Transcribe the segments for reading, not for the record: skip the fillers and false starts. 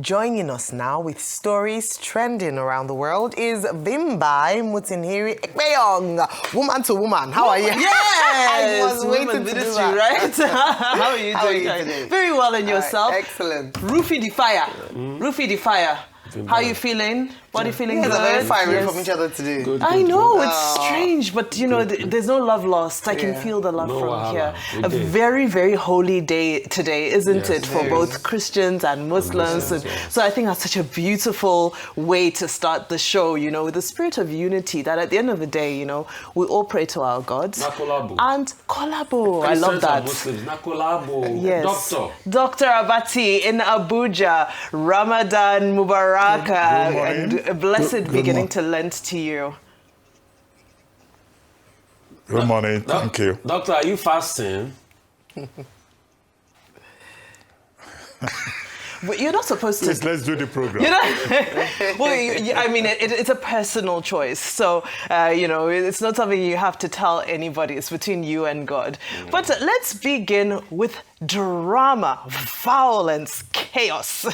Joining us now with stories trending around the world is Bimbai Mutinhiri Ekpeyong, woman to woman. How are you? Yes! I was waiting to do that. Right? How are you doing? Today? Very well, and yourself? Excellent. Rufy the Fire. Rufy the Fire. How are you feeling? Body feeling good? We're very fiery from each other today. Good, I know, it's strange, but you know, there's no love lost. I can feel the love from here. A very, very holy day today, isn't it, for both Christians and Muslims? And so I think that's such a beautiful way to start the show, you know, with the spirit of unity, that at the end of the day, you know, we all pray to our gods. And collabo. I love that. Muslims, yes. Dr. Abati in Abuja, Ramadan Mubarak, and a blessed beginning to Lent to you. Good morning. Thank you. Doctor, are you fasting? But you're not supposed to. Please, let's do the program. You know? Well, I mean, it's a personal choice. So, you know, it's not something you have to tell anybody. It's between you and God. But let's begin with drama, violence, chaos,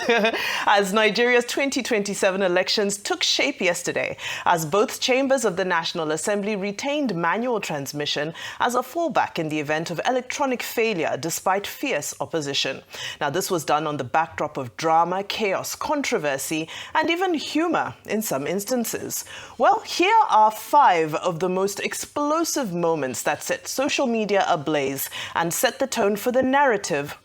as Nigeria's 2027 elections took shape yesterday, as both chambers of the National Assembly retained manual transmission as a fallback in the event of electronic failure, despite fierce opposition. Now, this was done on the backdrop of drama, chaos, controversy, and even humor in some instances. Well, here are 5 of the most explosive moments that set social media ablaze and set the tone for the narrative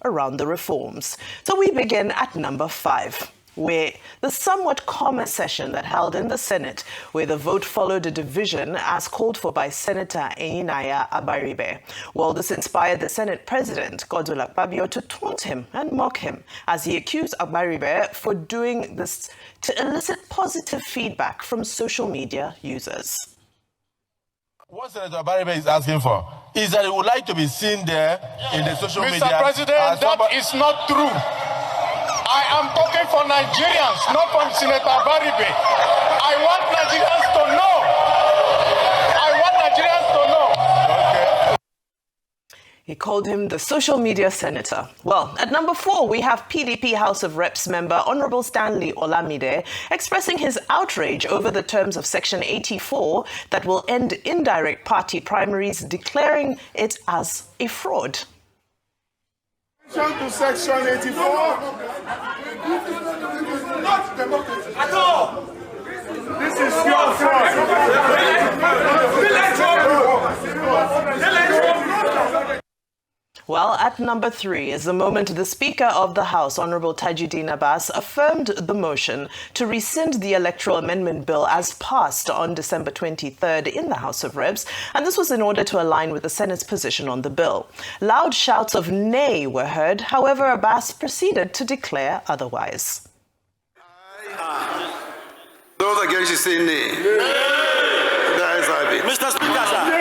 around the reforms. So we begin at number 5, where the somewhat calmer session that held in the Senate, where the vote followed a division as called for by Senator Enyinnaya Abaribe. Well, this inspired the Senate President, Godswill Akpabio, to taunt him and mock him as he accused Abaribe for doing this to elicit positive feedback from social media users. What Senator Abaribe is asking for is that he would like to be seen there in the social media. Mr. President, that is not true. I am talking for Nigerians, not from Senator Abaribe. I want Nigerians to know. I want Nigerians to know. Okay. He called him the social media senator. Well, at number 4, we have PDP House of Reps member Honorable Stanley Olamide expressing his outrage over the terms of Section 84 that will end indirect party primaries, declaring it as a fraud. To Section 84. Not democracy at all. This is your fraud. Well, at number 3 is the moment the Speaker of the House, Honorable Tajuddin Abbas, affirmed the motion to rescind the Electoral Amendment Bill as passed on December 23rd in the House of Reps, and this was in order to align with the Senate's position on the bill. Loud shouts of nay were heard, however, Abbas proceeded to declare otherwise. Those against you say nay. The ayes have it. Mr. Speaker, sir.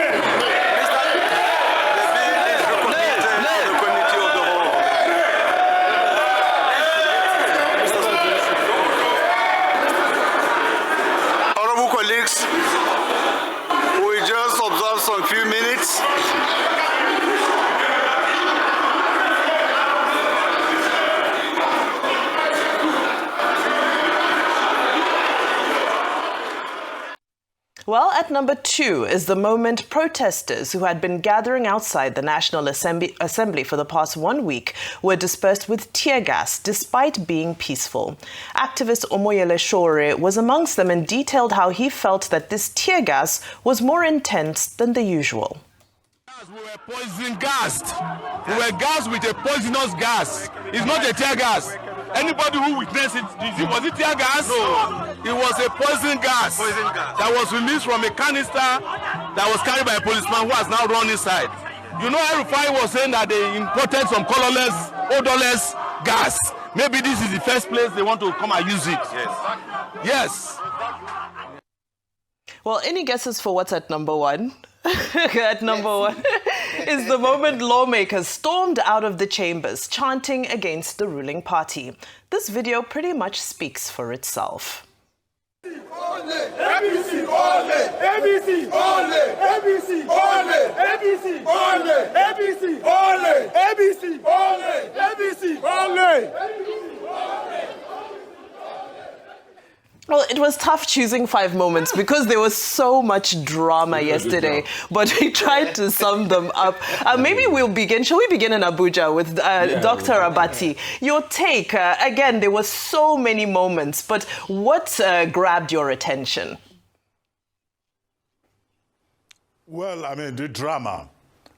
Colleagues, we just observe some few minutes. Well, at number 2 is the moment protesters who had been gathering outside the National Assembly for the past 1 week were dispersed with tear gas despite being peaceful. Activist Omoyele Shore was amongst them and detailed how he felt that this tear gas was more intense than the usual. We were poison gassed. We were gassed with a poisonous gas. It's not a tear gas. Anybody who witnessed it, was it tear gas? No. It was a poison gas that was released from a canister that was carried by a policeman who has now run inside. You know, El-Rufai was saying that they imported some colorless, odorless gas. Maybe this is the first place they want to come and use it. Yes. Well, any guesses for what's at number 1? At number 1 is the moment lawmakers stormed out of the chambers, chanting against the ruling party. This video pretty much speaks for itself. ABC, ole! ABC, ole! ABC, ole! ABC, ole! ABC, ole! ABC, ole! ABC, ole! it was tough choosing 5 moments because there was so much drama yesterday, but we tried to sum them up. Maybe shall we begin in Abuja with Dr. Abati? Your take, again, there were so many moments, but what grabbed your attention? Well, I mean, the drama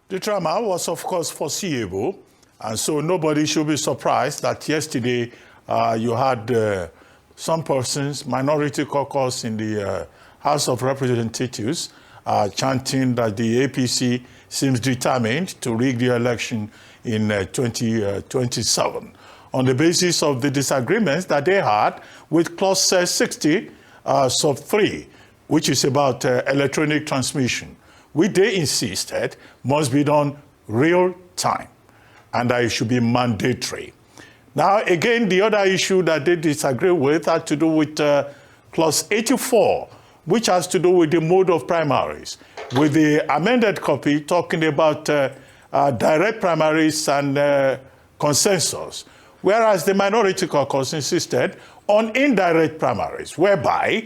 was, of course, foreseeable. And so nobody should be surprised that yesterday you had some persons, minority caucus in the House of Representatives, chanting that the APC seems determined to rig the election in 2027 on the basis of the disagreements that they had with Clause 60, sub 3, which is about electronic transmission, which they insisted must be done real time and that it should be mandatory. Now, again, the other issue that they disagree with had to do with Clause 84, which has to do with the mode of primaries, with the amended copy talking about direct primaries and consensus, whereas the minority caucus insisted on indirect primaries, whereby,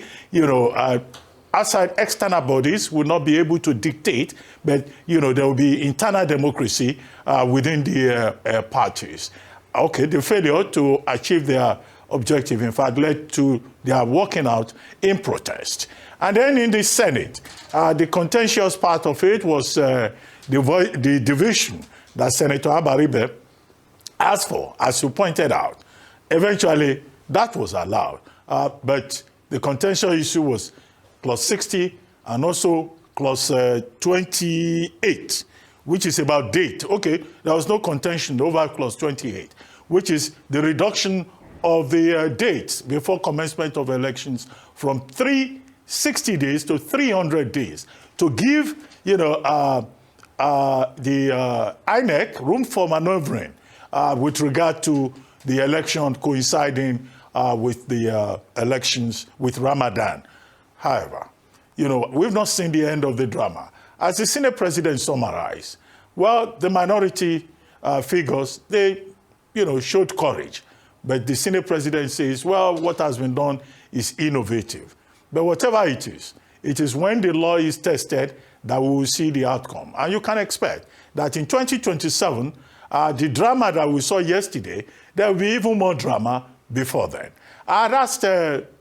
outside external bodies will not be able to dictate, but, there will be internal democracy within the parties. Okay, the failure to achieve their objective, in fact, led to their walking out in protest. And then in the Senate, the contentious part of it was the division that Senator Abaribe asked for, as you pointed out. Eventually, that was allowed. But the contentious issue was Clause 60 and also Clause 28, which is about date. Okay, there was no contention over Clause 28, which is the reduction of the dates before commencement of elections from 360 days to 300 days to give, the INEC room for maneuvering with regard to the election coinciding with the elections with Ramadan. However, we've not seen the end of the drama. As the Senate President summarized, well, the minority figures, they, showed courage. But the Senate President says, well, what has been done is innovative. But whatever it is when the law is tested that we will see the outcome. And you can expect that in 2027, the drama that we saw yesterday, there will be even more drama before then. I asked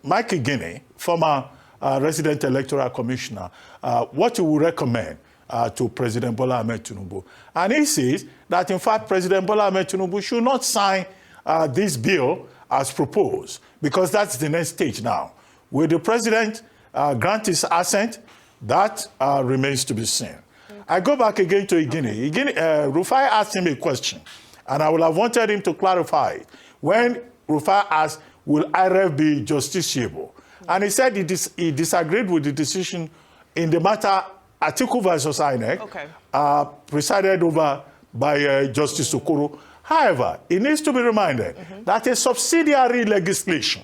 Mike Guinea, former resident electoral commissioner, what he would recommend to President Bola Tinubu. And he says that, in fact, President Bola Tinubu should not sign this bill as proposed, because that's the next stage now. Will the president grant his assent? That remains to be seen. I go back again to Igini. Rufai asked him a question, and I would have wanted him to clarify it. When Rufai asked, will IREF be justiciable? And he said he disagreed with the decision in the matter Atiku versus INEC, presided over by Justice Okoro. However, it needs to be reminded that a subsidiary legislation,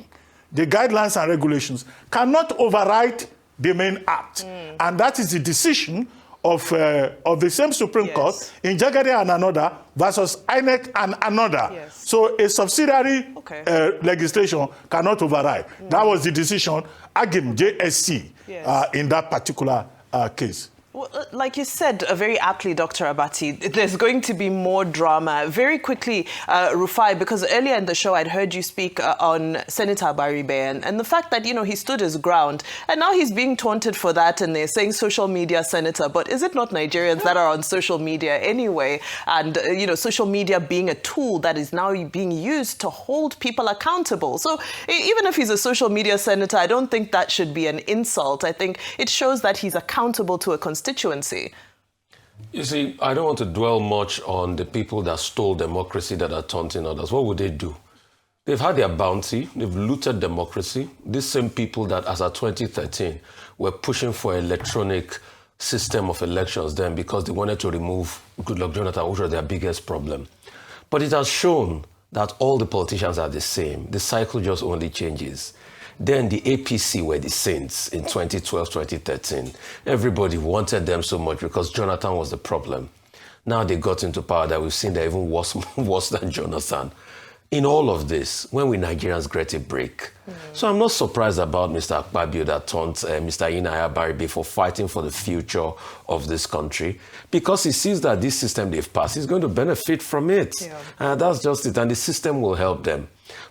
the guidelines and regulations, cannot override the main act. And that is the decision of the same Supreme Court in Jagade and another versus INEC and another. So a subsidiary legislation cannot override. That was the decision, Agim, JSC, in that particular case. Well, like you said very aptly, Dr. Abati, there's going to be more drama. Very quickly, Rufai, because earlier in the show I'd heard you speak on Senator Abaribe and the fact that, he stood his ground. And now he's being taunted for that and they're saying social media senator. But is it not Nigerians that are on social media anyway? And, social media being a tool that is now being used to hold people accountable. So even if he's a social media senator, I don't think that should be an insult. I think it shows that he's accountable to a constituency. You see, I don't want to dwell much on the people that stole democracy that are taunting others. What would they do? They've had their bounty. They've looted democracy. These same people that, as of 2013, were pushing for an electronic system of elections then because they wanted to remove Goodluck Jonathan, which was their biggest problem. But it has shown that all the politicians are the same. The cycle just only changes. Then the APC were the saints in 2012, 2013. Everybody wanted them so much because Jonathan was the problem. Now they got into power that we've seen they're even worse than Jonathan. in all of this, when we Nigerians get a break? So I'm not surprised about Mr. Akpabio that turned Mr. Inaya Baribe for fighting for the future of this country, because he sees that this system they've passed is going to benefit from it. And that's just it. And the system will help them.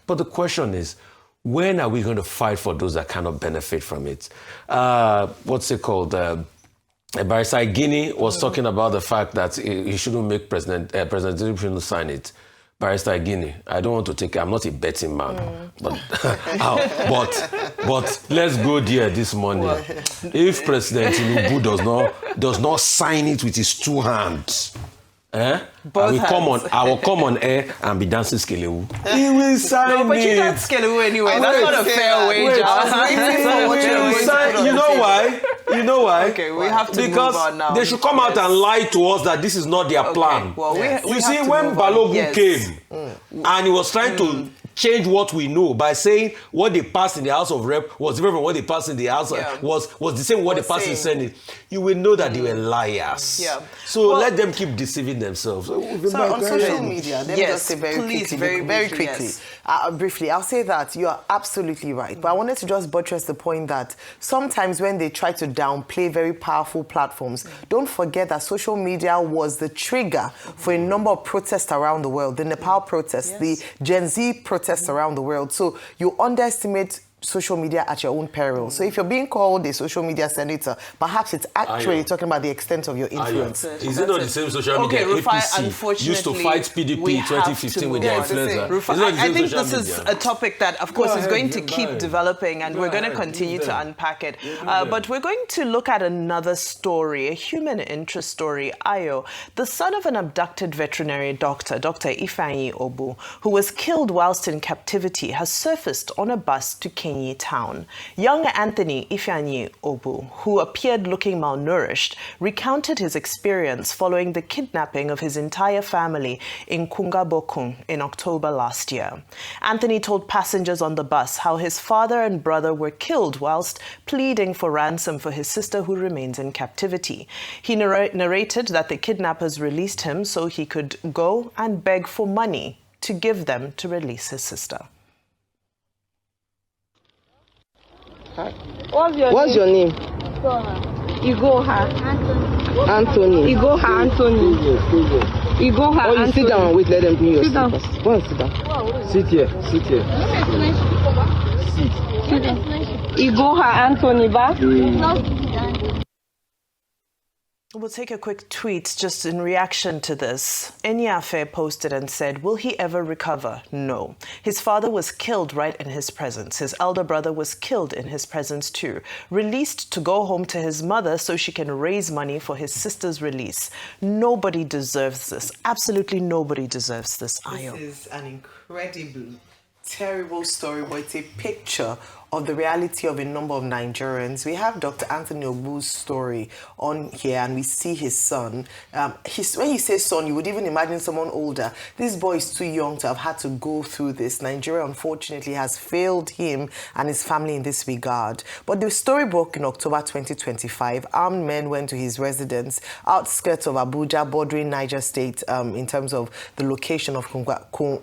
But the question is, when are we going to fight for those that cannot benefit from it? What's it called? Barrister Guinea was talking about the fact that he shouldn't make President Tinubu shouldn't sign it. Barrister Guinea, I don't want to take. I'm not a betting man, but let's go there this morning. If President Tinubu does not sign it with his two hands, I will come on air and be dancing skelewu. He will sign it. But you can't skelewu anyway. That's not a fair wager. You know why? You know why? Okay, we have to move on now. They should come out and lie to us that this is not their plan. Well, you see, when Balogun came and he was trying to change what we know by saying what they passed in the House of Rep was different from what they passed in the House was the same what they passed in the Senate, you will know that they were liars. So let them keep deceiving themselves. So on social media, let me just say very quickly, briefly, I'll say that you are absolutely right. But I wanted to just buttress the point that sometimes when they try to downplay very powerful platforms, don't forget that social media was the trigger for a number of protests around the world. The Nepal protests, the Gen Z protests around the world. So you underestimate social media at your own peril. So if you're being called a social media senator, perhaps it's actually talking about the extent of your influence. Is it not the same social media APC used to fight PDP in 2015 with their influencer? I think this is a topic that, of course, is going to keep developing, and we're going to continue to unpack it. But we're going to look at another story, a human interest story. Ayo, the son of an abducted veterinary doctor, Dr. Ifeanyi Ogbu, who was killed whilst in captivity, has surfaced on a bus to town. Young Anthony Ifeanyi Ogbu, who appeared looking malnourished, recounted his experience following the kidnapping of his entire family in Kungabokun in October last year. Anthony told passengers on the bus how his father and brother were killed whilst pleading for ransom for his sister who remains in captivity. He narrated that the kidnappers released him so he could go and beg for money to give them to release his sister. What's your name? Igoha. Anthony. Igoha Anthony. Igoha Anthony. You sit down and wait, let them do your stuff. Go and sit down. Sit here. Sit. Igoha Anthony, ba? We'll take a quick tweet just in reaction to this. Enyafe posted and said, will he ever recover? No. His father was killed right in his presence. His elder brother was killed in his presence too. Released to go home to his mother so she can raise money for his sister's release. Nobody deserves this. Absolutely nobody deserves this, Ayo. This is an incredible, terrible story, but it's a picture of the reality of a number of Nigerians. We have Dr. Anthony Ogbu's story on here, and we see his son. When you say son, you would even imagine someone older. This boy is too young to have had to go through this. Nigeria, unfortunately, has failed him and his family in this regard. But the story broke in October 2025. Armed men went to his residence, outskirts of Abuja, bordering Niger State, in terms of the location of Kungabokun.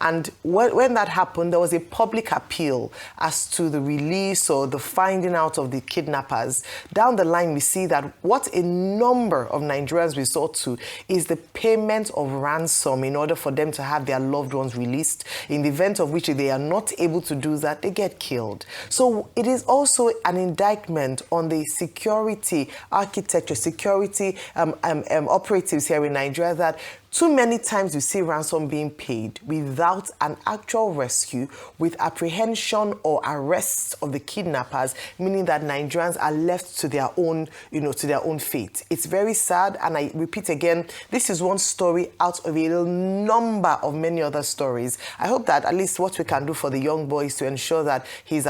And when that happened, there was a public appeal as to the release or the finding out of the kidnappers. Down the line, we see that what a number of Nigerians resort to is the payment of ransom in order for them to have their loved ones released. In the event of which they are not able to do that, they get killed. So it is also an indictment on the security architecture, security operatives here in Nigeria, that too many times you see ransom being paid without an actual rescue, with apprehension or arrest of the kidnappers, meaning that Nigerians are left to their own, to their own fate. It's very sad, and I repeat again, this is one story out of a number of many other stories. I hope that at least what we can do for the young boy is to ensure that he's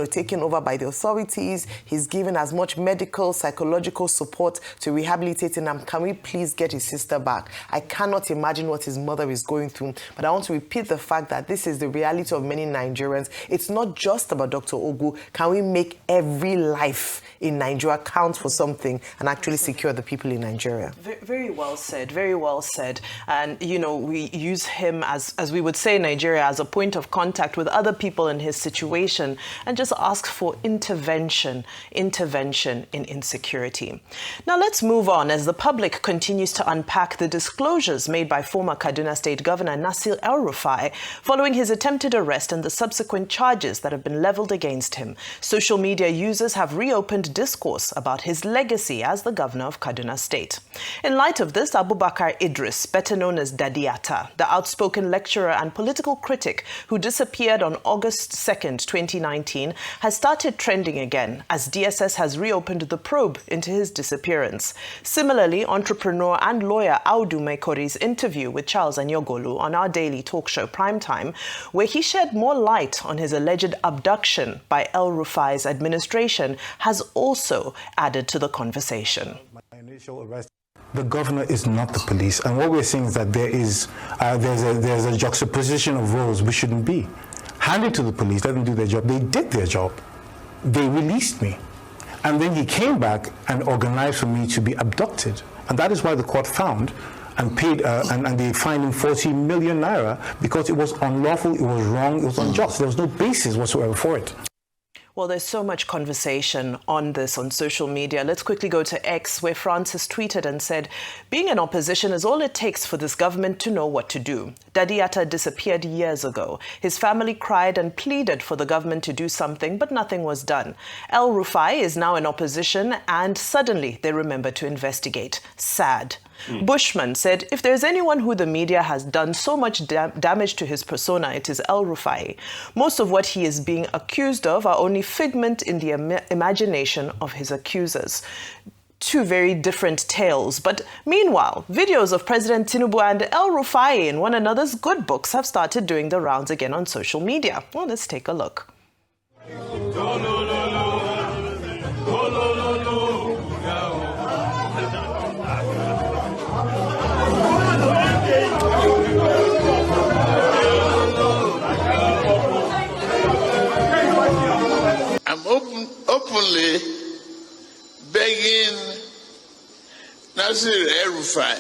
taken over by the authorities, he's given as much medical, psychological support to rehabilitate him. Can we please get his sister back? I can't cannot imagine what his mother is going through. But I want to repeat the fact that this is the reality of many Nigerians. It's not just about Dr. Ogbu. Can we make every life in Nigeria count for something and actually secure the people in Nigeria? Very well said, very well said. And, you know, we use him as we would say in Nigeria, as a point of contact with other people in his situation and just ask for intervention in insecurity. Now let's move on as the public continues to unpack the disclosures made by former Kaduna State Governor Nasir El-Rufai following his attempted arrest and the subsequent charges that have been leveled against him. Social media users have reopened discourse about his legacy as the governor of Kaduna State. In light of this, Abubakar Idris, better known as Dadiyata, the outspoken lecturer and political critic who disappeared on August 2nd, 2019, has started trending again as DSS has reopened the probe into his disappearance. Similarly, entrepreneur and lawyer Audu Mekori's interview with Charles Anyogolu on our daily talk show Primetime, where he shed more light on his alleged abduction by El-Rufai's administration, has also added to the conversation. My initial arrest. The governor is not the police, and what we're seeing is that there's a juxtaposition of roles we shouldn't be. Hand it to the police, let them do their job. They did their job. They released me. And then he came back and organized for me to be abducted. And that is why the court found and paid, and they fined him 40 million naira because it was unlawful, it was wrong, it was unjust. There was no basis whatsoever for it. Well, there's so much conversation on this on social media. Let's quickly go to X, where Francis tweeted and said, being in opposition is all it takes for this government to know what to do. Dadiyata disappeared years ago. His family cried and pleaded for the government to do something, but nothing was done. El-Rufai is now in opposition, and suddenly they remember to investigate. Sad. Bushman said, if there's anyone who the media has done so much damage to his persona, it is El-Rufai. Most of what he is being accused of are only figment in the imagination of his accusers. Two very different tales. But meanwhile, videos of President Tinubu and El-Rufai in one another's good books have started doing the rounds again on social media. Well, let's take a look. I'm openly begging Nasir El-Rufai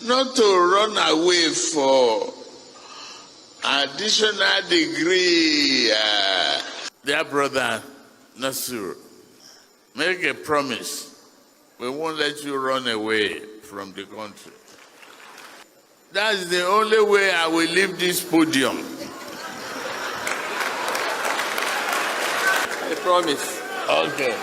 not to run away for additional degree. Dear brother Nasir, make a promise. We won't let you run away from the country. That's the only way I will leave this podium. I promise. Okay.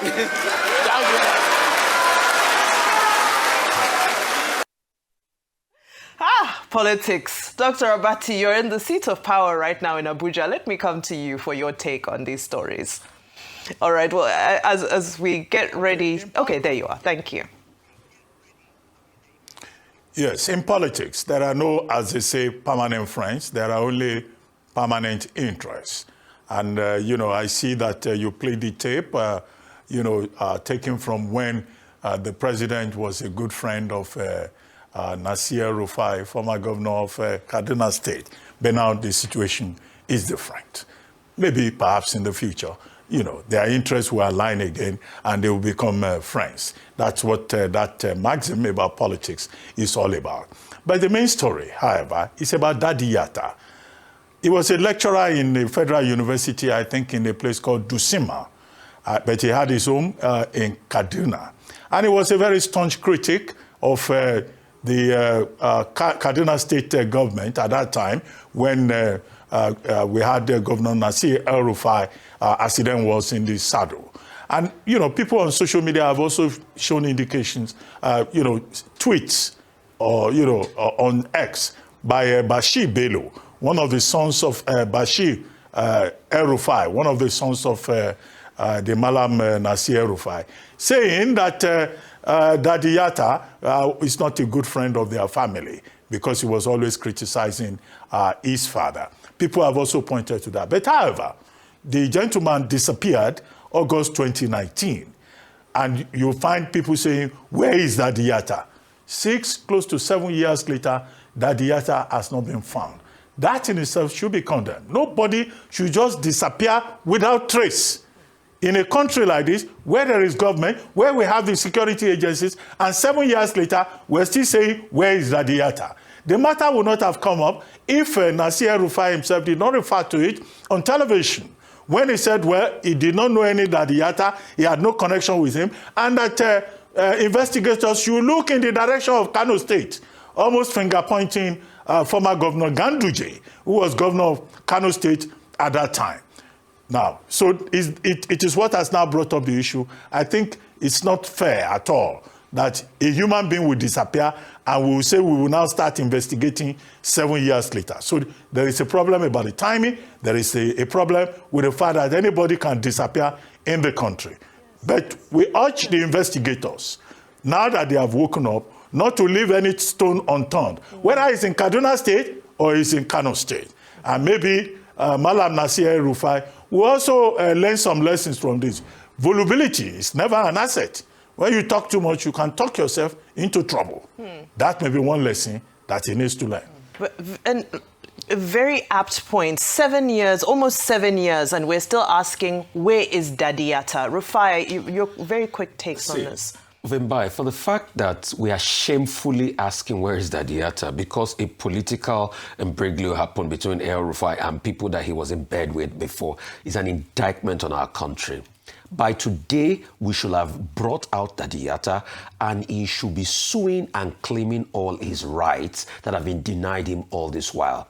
Politics. Dr. Abati, you're in the seat of power right now in Abuja. Let me come to you for your take on these stories. All right, well, as we get ready... Okay, there you are. Thank you. Yes, in politics, there are no, as they say, permanent friends. There are only permanent interests. And, you know, I see that you played the tape, taken from when the president was a good friend of Nasir El-Rufai, former governor of Kaduna State. But now the situation is different. Maybe, perhaps in the future, you know, their interests will align again and they will become friends. That's what that maxim about politics is all about. But the main story, however, is about Dadiyata. He was a lecturer in the Federal University, I think, in a place called Dusima. But he had his home in Kaduna. And he was a very staunch critic of the Kaduna State government at that time when we had Governor Nasir El-Rufai as he then was in the saddle. And, you know, people on social media have also shown indications, tweets or, on X by Bashir Bello, one of the sons of Bashir El-Rufai, one of the sons of the Malam Nasir El-Rufai, saying that Dadiyata is not a good friend of their family because he was always criticizing his father. People have also pointed to that. But however, the gentleman disappeared August 2019. And you find people saying, where is Dadiyata? close to 7 years later, Dadiyata has not been found. That in itself should be condemned. Nobody should just disappear without trace. In a country like this, where there is government, where we have the security agencies, and 7 years later, we're still saying, where is Dadiyata? The matter would not have come up if Nasir Rufai himself did not refer to it on television, when he said, well, he did not know any Dadiyata, he had no connection with him, and that investigators should look in the direction of Kano State, almost finger-pointing former Governor Ganduje, who was governor of Kano State at that time. Now, so it is what has now brought up the issue. I think it's not fair at all that a human being will disappear and we will say we will now start investigating 7 years later. So there is a problem about the timing. There is a problem with the fact that anybody can disappear in the country. But we urge the investigators, now that they have woken up, not to leave any stone unturned, whether it's in Kaduna State or it's in Kano State. And maybe Malam Nasir Rufai will also learn some lessons from this. Vulnerability is never an asset. When you talk too much, you can talk yourself into trouble. That may be one lesson that he needs to learn. And a very apt point. 7 years, almost 7 years, and we're still asking, where is Dadiyata? Rufai, your very quick takes on this. Vimbai, for the fact that we are shamefully asking where is Dadiyata because a political imbroglio happened between El-Rufai and people that he was in bed with before is an indictment on our country. By today, we should have brought out Dadiyata and he should be suing and claiming all his rights that have been denied him all this while.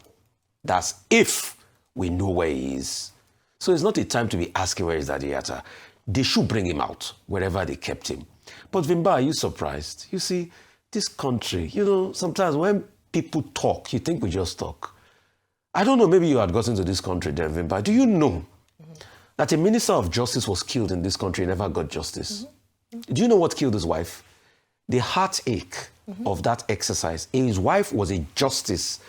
That's if we know where he is. So it's not a time to be asking where is Dadiyata. They should bring him out wherever they kept him. But Vimba, are you surprised? You see, this country, sometimes when people talk, you think we just talk. I don't know, maybe you had gotten to this country then, Vimba. Do you know that a minister of justice was killed in this country and never got justice? Do you know what killed his wife? The heartache of that exercise. His wife was a justice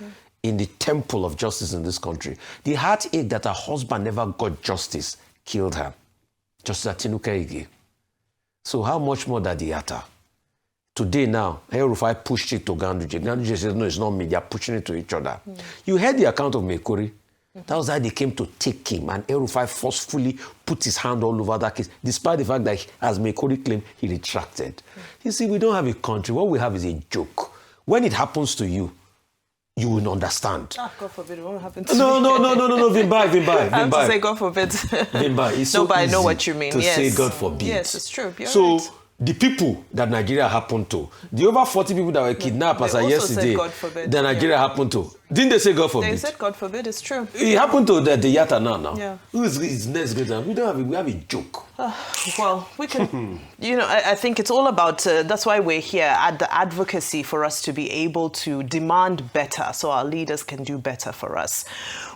in the temple of justice in this country. The heartache that her husband never got justice killed her. Justice Atinuke. So how much more Dadiyata? Today now, El-Rufai pushed it to Ganduje. Ganduje says, no, it's not me. They are pushing it to each other. You heard the account of Mekuri. That was how they came to take him. And El-Rufai forcefully put his hand all over that case, despite the fact that, as Mekuri claimed, he retracted. You see, we don't have a country. What we have is a joke. When it happens to you, you will understand. God forbid, it won't happen to me. No, Vimbai. I have to say God forbid. Vimbai, it's so no, but I know easy what you mean. to say God forbid. Yes, it's true. You're so right. The people that Nigeria happened to, the over 40 people that were kidnapped as of yesterday, that Nigeria happened to, didn't they say God forbid? They said God forbid, it's true. It happened to Dadiyata now. Yeah. Who is next greater? We have a joke. Well, we can, I think it's all about, that's why we're here at the advocacy for us to be able to demand better so our leaders can do better for us.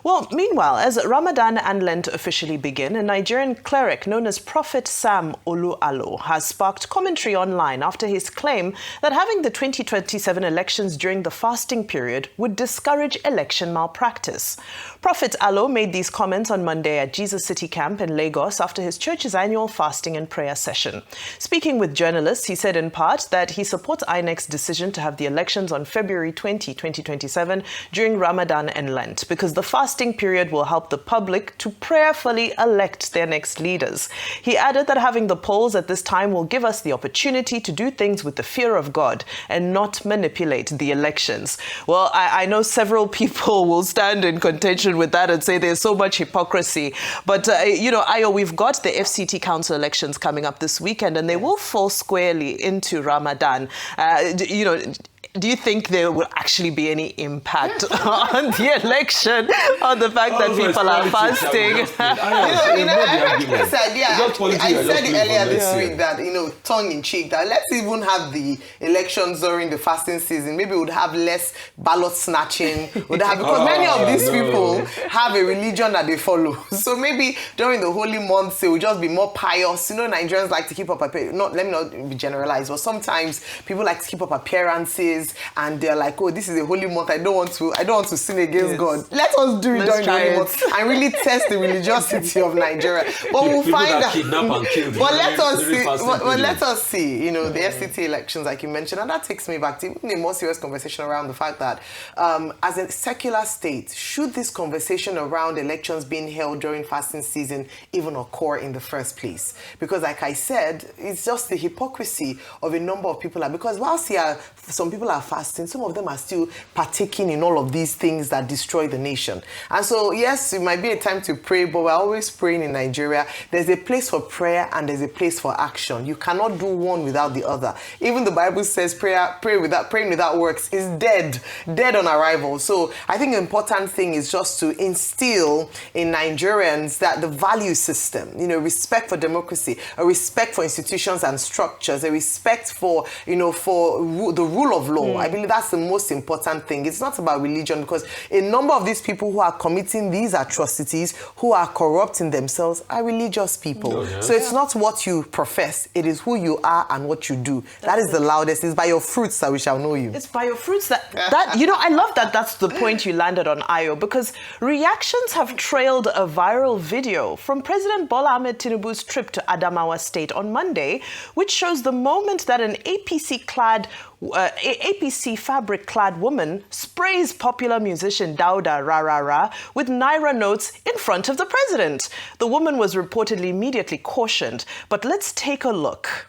Well, meanwhile, as Ramadan and Lent officially begin, a Nigerian cleric known as Prophet Sam Olu Alo has sparked commentary online after his claim that having the 2027 elections during the fasting period would discourage election malpractice. Prophet Alo made these comments on Monday at Jesus City Camp in Lagos after his church's annual fasting and prayer session. Speaking with journalists, he said in part that he supports INEC's decision to have the elections on February 20, 2027 during Ramadan and Lent because the fasting period will help the public to prayerfully elect their next leaders. He added that having the polls at this time will give us the opportunity to do things with the fear of God and not manipulate the elections. Well, I know several people will stand in contention with that and say there's so much hypocrisy. But, Ayo, we've got the FCT Council elections coming up this weekend and they will fall squarely into Ramadan. Do you think there will actually be any impact on the election, on the fact that people are fasting? I said it earlier this week that, tongue in cheek, that let's even have the elections during the fasting season. Maybe we would have less ballot snatching. Because many of these people have a religion that they follow. So maybe during the holy months, they will just be more pious. Nigerians like to keep up, let me not be generalized, but sometimes people like to keep up appearances. is, and they're like, oh, this is a holy month. I don't want to sin against God. Let us do it during the holy month and really test the religiosity of Nigeria. But we'll find out. But let us see. You know, the FCT elections, like you mentioned, and that takes me back to even a more serious conversation around the fact that, as a secular state, should this conversation around elections being held during fasting season even occur in the first place? Because, like I said, it's just the hypocrisy of a number of people. Because whilst some people are fasting, some of them are still partaking in all of these things that destroy the nation. And so, yes, it might be a time to pray, but we're always praying in Nigeria. There's a place for prayer and there's a place for action. You cannot do one without the other. Even the Bible says praying without works is dead on arrival. So I think the important thing is just to instill in Nigerians that the value system, you know, respect for democracy, a respect for institutions and structures, a respect for, you know, for the rule of law. I believe that's the most important thing. It's not about religion, because a number of these people who are committing these atrocities, who are corrupting themselves, are religious people. So it's not what you profess, it is who you are and what you do. That is the loudest. It's by your fruits that we shall know you. It's by your fruits that you know, I love that that's the point you landed on, Ayo, because reactions have trailed a viral video from President Bola Tinubu's trip to Adamawa State on Monday, which shows the moment that an APC fabric-clad woman sprays popular musician Dauda Rarara with Naira notes in front of the president. The woman was reportedly immediately cautioned, but let's take a look.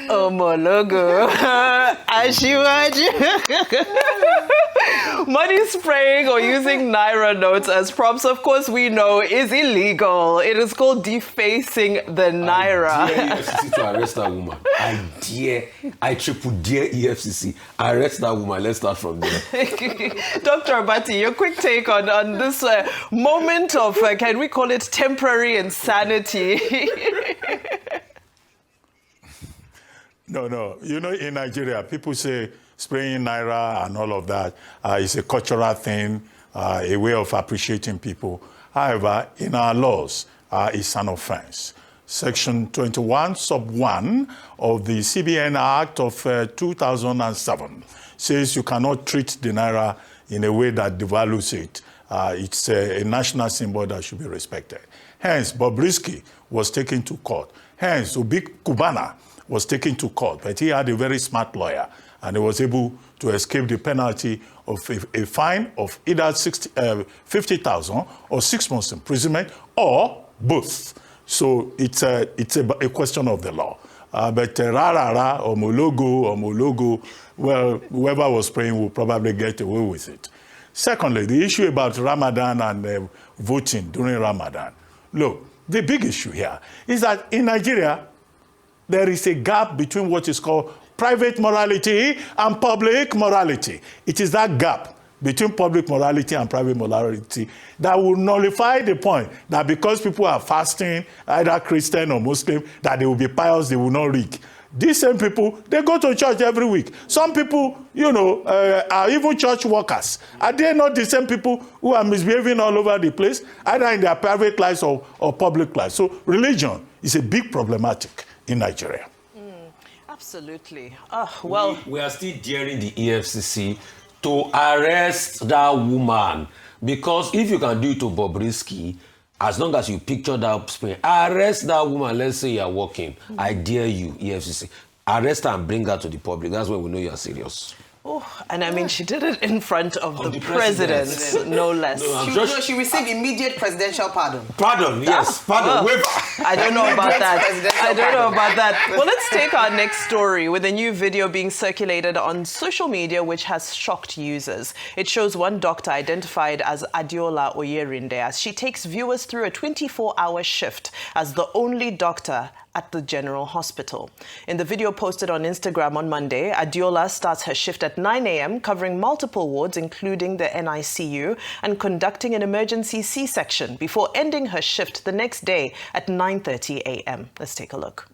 Omologo. Money spraying or using Naira notes as props, of course, we know is illegal. It is called defacing the Naira. I dare EFCC to arrest that woman. I triple dare EFCC. Arrest that woman. Let's start from there. Dr. Abati, your quick take on this moment of, can we call it temporary insanity? No. You know, in Nigeria, people say spraying Naira and all of that is a cultural thing, a way of appreciating people. However, in our laws, it's an offense. Section 21, sub 1 of the CBN Act of 2007 says you cannot treat the Naira in a way that devalues it. It's a national symbol that should be respected. Hence, Bobrisky was taken to court. Hence, Obi Kubana was taken to court, but he had a very smart lawyer, and he was able to escape the penalty of a fine of either 50,000 or 6 months imprisonment, or both. So it's a question of the law. But Rarara or Mologo, well, whoever was praying will probably get away with it. Secondly, the issue about Ramadan and voting during Ramadan. Look, the big issue here is that in Nigeria, there is a gap between what is called private morality and public morality. It is that gap between public morality and private morality that will nullify the point that because people are fasting, either Christian or Muslim, that they will be pious, they will not read. These same people, they go to church every week. Some people, you know, are even church workers. Are they not the same people who are misbehaving all over the place, either in their private lives or public lives? So religion is a big problematic in Nigeria. Absolutely. Well, we are still daring the EFCC to arrest that woman, because if you can do it to Bobrisky, as long as you picture that spring, arrest that woman. Let's say you are walking. I dare you, EFCC. Arrest her and bring her to the public. That's when we know you are serious. Oh, and I mean, she did it in front of the president, no less. No, she received immediate presidential pardon. Pardon, yes, pardon, waiver. I don't know about that. I don't know about that. Well, let's take our next story with a new video being circulated on social media, which has shocked users. It shows one doctor identified as Adiola Oyerinde as she takes viewers through a 24-hour shift as the only doctor at the General Hospital. In the video posted on Instagram on Monday, Adiola starts her shift at 9 a.m., covering multiple wards, including the NICU, and conducting an emergency C-section before ending her shift the next day at 9:30 a.m. Let's take a look.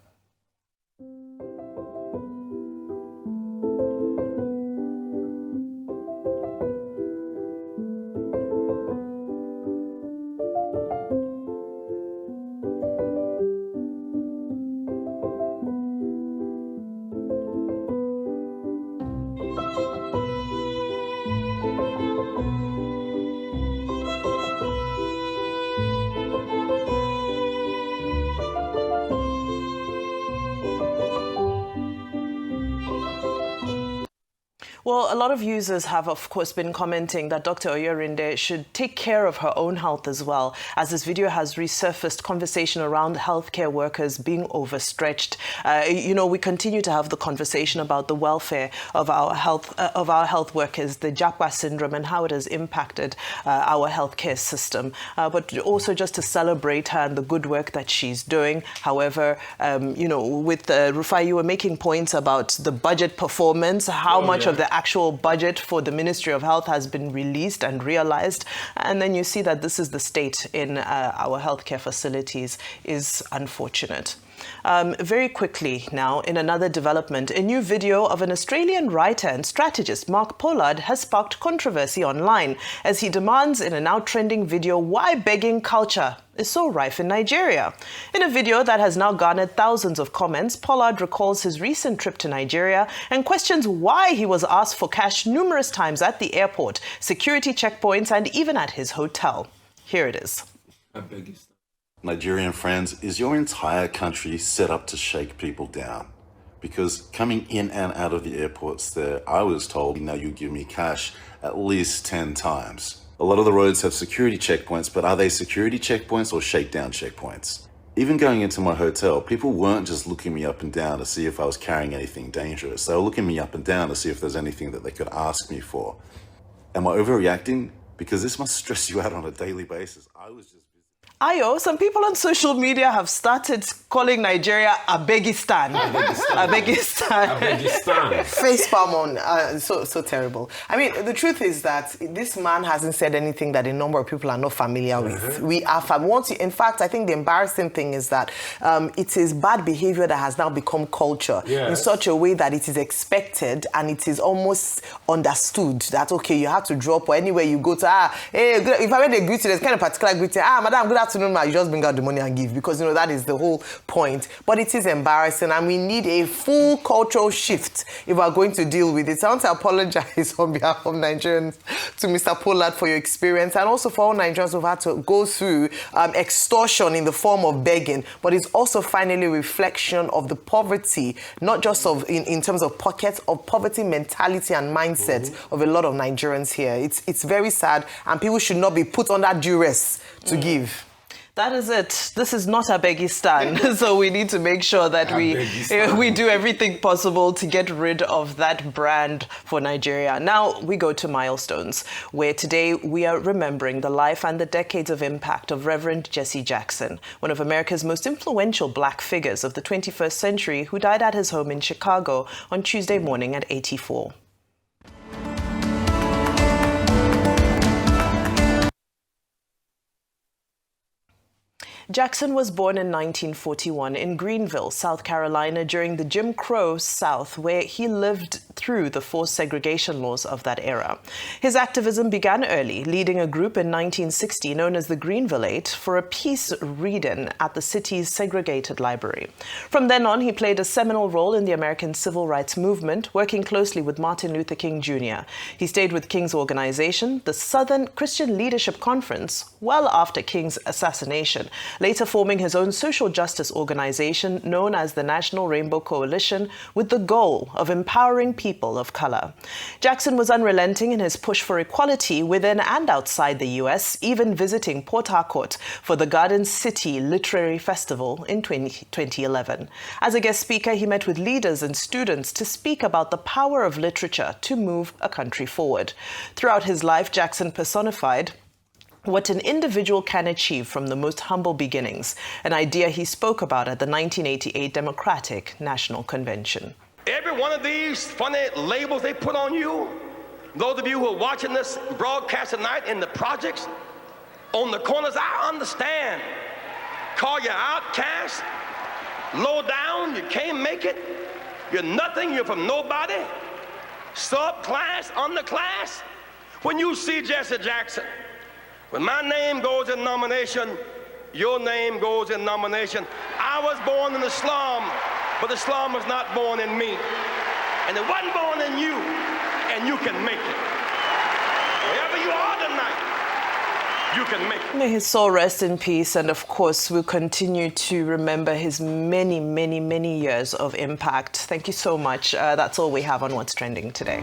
Well, a lot of users have, of course, been commenting that Dr. Oyorinde should take care of her own health as well, as this video has resurfaced conversation around healthcare workers being overstretched. We continue to have the conversation about the welfare of our health workers, the Japa syndrome, and how it has impacted our healthcare system. But also just to celebrate her and the good work that she's doing. However, with Rufai, you were making points about the budget performance, how much of the actual budget for the Ministry of Health has been released and realized. And then you see that this is the state in our healthcare facilities is unfortunate. Very quickly now, in another development, a new video of an Australian writer and strategist, Mark Pollard, has sparked controversy online as he demands in a now trending video why begging culture is so rife in Nigeria. In a video that has now garnered thousands of comments, Pollard recalls his recent trip to Nigeria and questions why he was asked for cash numerous times at the airport, security checkpoints, and even at his hotel. Here it is. Nigerian friends, is your entire country set up to shake people down? Because coming in and out of the airports there, I was told, now you give me cash at least 10 times. A lot of the roads have security checkpoints, but are they security checkpoints or shakedown checkpoints? Even going into my hotel, people weren't just looking me up and down to see if I was carrying anything dangerous. They were looking me up and down to see if there's anything that they could ask me for. Am I overreacting? Because this must stress you out on a daily basis. I was just... Ayo, some people on social media have started calling Nigeria Abegistan. Abegistan. Facepalm on, so terrible. I mean, the truth is that this man hasn't said anything that a number of people are not familiar with. We are in fact, I think the embarrassing thing is that it is bad behavior that has now become culture in such a way that it is expected and it is almost understood that, okay, you have to drop or anywhere you go to, hey, if I made a greeting, there's kind of particular greeting, madam, good afternoon, ma, you just bring out the money and give, because, that is the whole point. But it is embarrassing, and we need a full cultural shift if we're going to deal with it. I want to apologize on behalf of Nigerians to Mr. Pollard for your experience, and also for all Nigerians who've had to go through extortion in the form of begging. But it's also finally a reflection of the poverty, not just in terms of pockets of poverty mentality and mindset of a lot of Nigerians here. It's very sad, and people should not be put under duress to give. That is it. This is not Abegistan. So we need to make sure that we do everything possible to get rid of that brand for Nigeria. Now we go to milestones, where today we are remembering the life and the decades of impact of Reverend Jesse Jackson, one of America's most influential black figures of the 21st century, who died at his home in Chicago on Tuesday morning at 84. Jackson was born in 1941 in Greenville, South Carolina, during the Jim Crow South, where he lived through the forced segregation laws of that era. His activism began early, leading a group in 1960 known as the Greenville Eight for a peace read-in at the city's segregated library. From then on, he played a seminal role in the American civil rights movement, working closely with Martin Luther King Jr. He stayed with King's organization, the Southern Christian Leadership Conference, well after King's assassination, later forming his own social justice organization known as the National Rainbow Coalition, with the goal of empowering people of color. Jackson was unrelenting in his push for equality within and outside the U.S., even visiting Port Harcourt for the Garden City Literary Festival in 2011. As a guest speaker, he met with leaders and students to speak about the power of literature to move a country forward. Throughout his life, Jackson personified what an individual can achieve from the most humble beginnings, an idea he spoke about at the 1988 Democratic National Convention. Every one of these funny labels they put on you, those of you who are watching this broadcast tonight in the projects, on the corners, I understand. Call you outcast, low down, you can't make it, you're nothing, you're from nobody, subclass, underclass. When you see Jesse Jackson, when my name goes in nomination, your name goes in nomination. I was born in the slum, but the slum was not born in me. And it wasn't born in you, and you can make it. Wherever you are tonight, you can make it. May his soul rest in peace, and of course, we'll continue to remember his many, many, many years of impact. Thank you so much. That's all we have on What's Trending today.